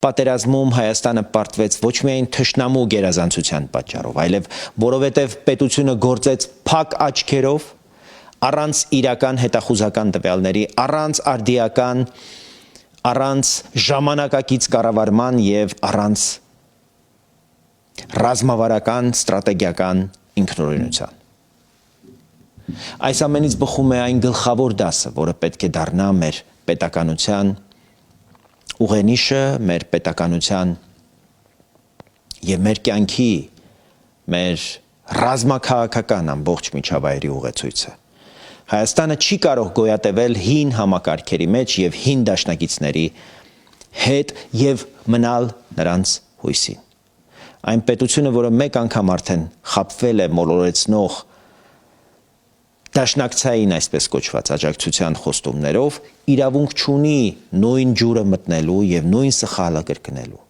Պատերազմում Հայաստանը պարտվեց ոչ միայն թշնամու գերազանցության պատճառով, այլև որովհետև պետությունը գործեց փակ աչքերով, առանց իրական հետախուզական տվյալների, առանց արդիական, առանց ժամանակակից կառավարման եւ առանց ռազմավարական ստրատեգիական ինքնուրույնության։ Այս ամենից բխում է այն գլխավոր դասը, որը պետք է դառնա մեր պետականության ուղենիշը, մեր պետականության եւ մեր կյանքի, մեր ռազմաքաղաքական ամբողջ միջավայրի ուղեցույցը։ Հայաստանը չի կարող գոյատևել հին համակարգերի մեջ եւ հին դաշնակիցների հետ եւ մնալ նրանց հույսին։ Այն պետությունը, որը մեկ անգամ արդեն խաբվել է մոլորեցնող դաշնակցային այսպես կոչված աջակցության խոստումներով, իրավունք չունի նույն ջուրը մտնելու եւ նույն սխալը կրկնելու։